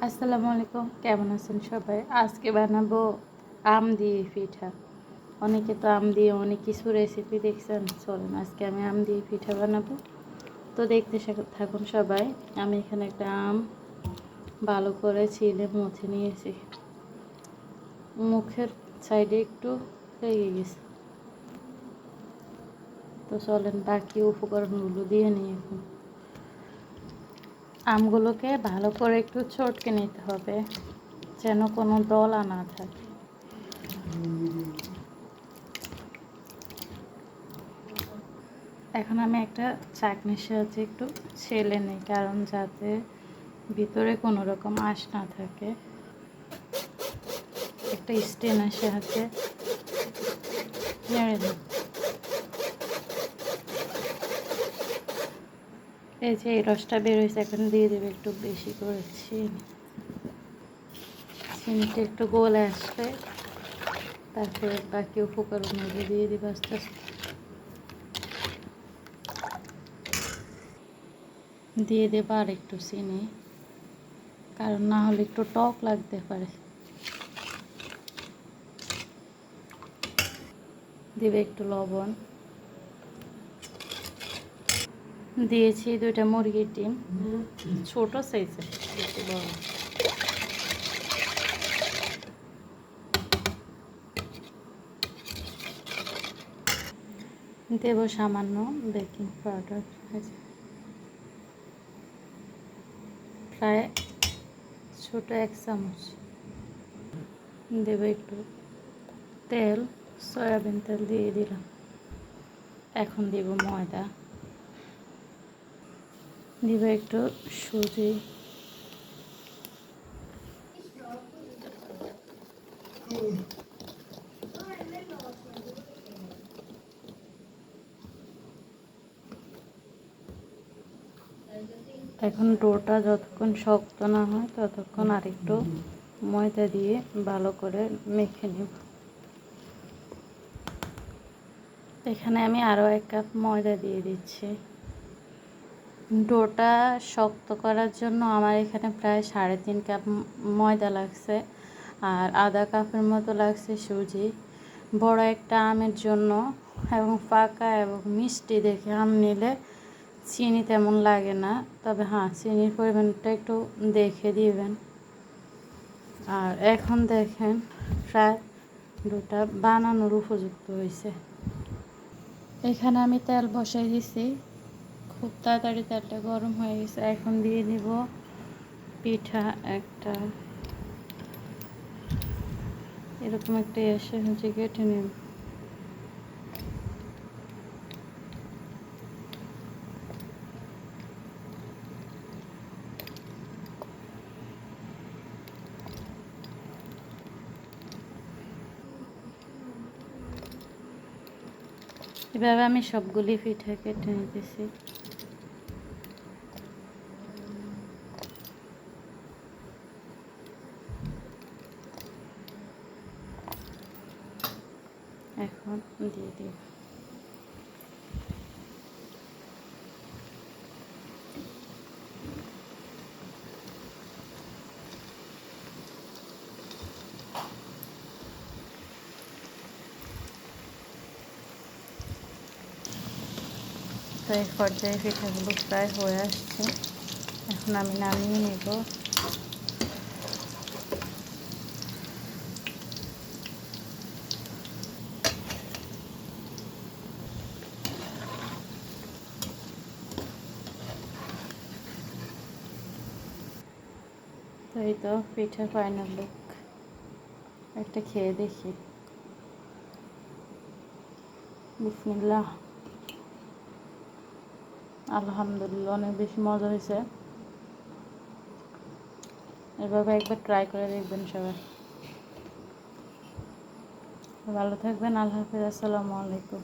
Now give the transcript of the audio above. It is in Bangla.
আসসালামু আলাইকুম, কেমন আছেন সবাই? আজকে বানাবো আম দিয়ে পিঠা। অনেকে তো আম দিয়ে অনেক কিছু রেসিপি দেখছেন। চলুন আজকে আমি আম দিয়ে পিঠা বানাবো। তো দেখতে থাকুন সবাই। আমি এখানে একটা আম ভালো করে ছিলে মুছে নিয়েছি। মুখের সাইডে একটু লেগে গেছে। তো চলেন বাকি উপকরণগুলো দিয়ে নিই এখন। আমগুলোকে ভালো করে একটু চটকে নিতে হবে, যেন কোনো দলা না থাকে। এখন আমি একটা চাকনির সাহায্যে একটু ছেলে নিই, কারণ যাতে ভিতরে কোনো রকম আঁশ না থাকে। একটা স্টেনের সাহায্যে নেড়ে নিই। এই যে এই রসটা বের হয়েছে, এখন দিয়ে দেবে একটু বেশি করে চিনি। চিনিটা একটু গলে আসলে তারপরে বাকি উপকরণগুলো দিয়ে দিবে আস্তে আস্তে। দিয়ে দেবো আর একটু চিনি, কারণ না হলে একটু টক লাগতে পারে। দেবে একটু লবণ। দিয়েছি 2টা মুরগির ডিম, ছোট সাইজের, একটু বড়। দেব সামান্য বেকিং পাউডার, প্রায় ছোট 1 চামচ। দেব একটু তেল, সয়াবিন তেল দিয়ে দিলাম। এখন দেব ময়দা, দিব একটু সুজি, এখন ডোটা যতক্ষণ শক্ত না হয় ততক্ষণ আরেকটু ময়দা দিয়ে ভালো করে মেখে নেব। এখানে আমি আরও 1 কাপ ময়দা দিয়ে দিচ্ছি। ডোটা শক্ত করার জন্য আমার এখানে প্রায় 3.5 কাপ ময়দা লাগছে, আর আধা কাপের মতো লাগছে সুজি। বড় একটা আমের জন্য এবং পাকা এবং মিষ্টি দেখে আম নিলে চিনি তেমন লাগে না, তবে হ্যাঁ, চিনির পরিমাণটা একটু দেখে দিবেন। আর এখন দেখেন প্রায় ডোটা বানানোর উপযুক্ত হয়েছে। এখানে আমি তেল বসাই দিছি, খুব তাড়াতাড়ি তেলটা গরম হয়ে গেছে। এখন দিয়ে দিব পিঠা একটা, এরকম একটা এসে হচ্ছে কেটে নিন। এভাবে আমি সবগুলি পিঠা কেটে নিতেছি। এখন দিয়ে দিই। তো এই পর্যায়ে পিঠাগুলো প্রায় হয়ে আসছে, এখন আমি নামিয়ে নেব। তো এই তো পিঠার ফাইনাল লুক, একটা খেয়ে দেখি। বিসমিল্লাহ। আলহামদুলিল্লাহ, অনেক বেশি মজা হয়েছে। এভাবে একবার ট্রাই করে দেখবেন সবাই। ভালো থাকবেন। আল্লাহ হাফিজ। আসসালামু আলাইকুম।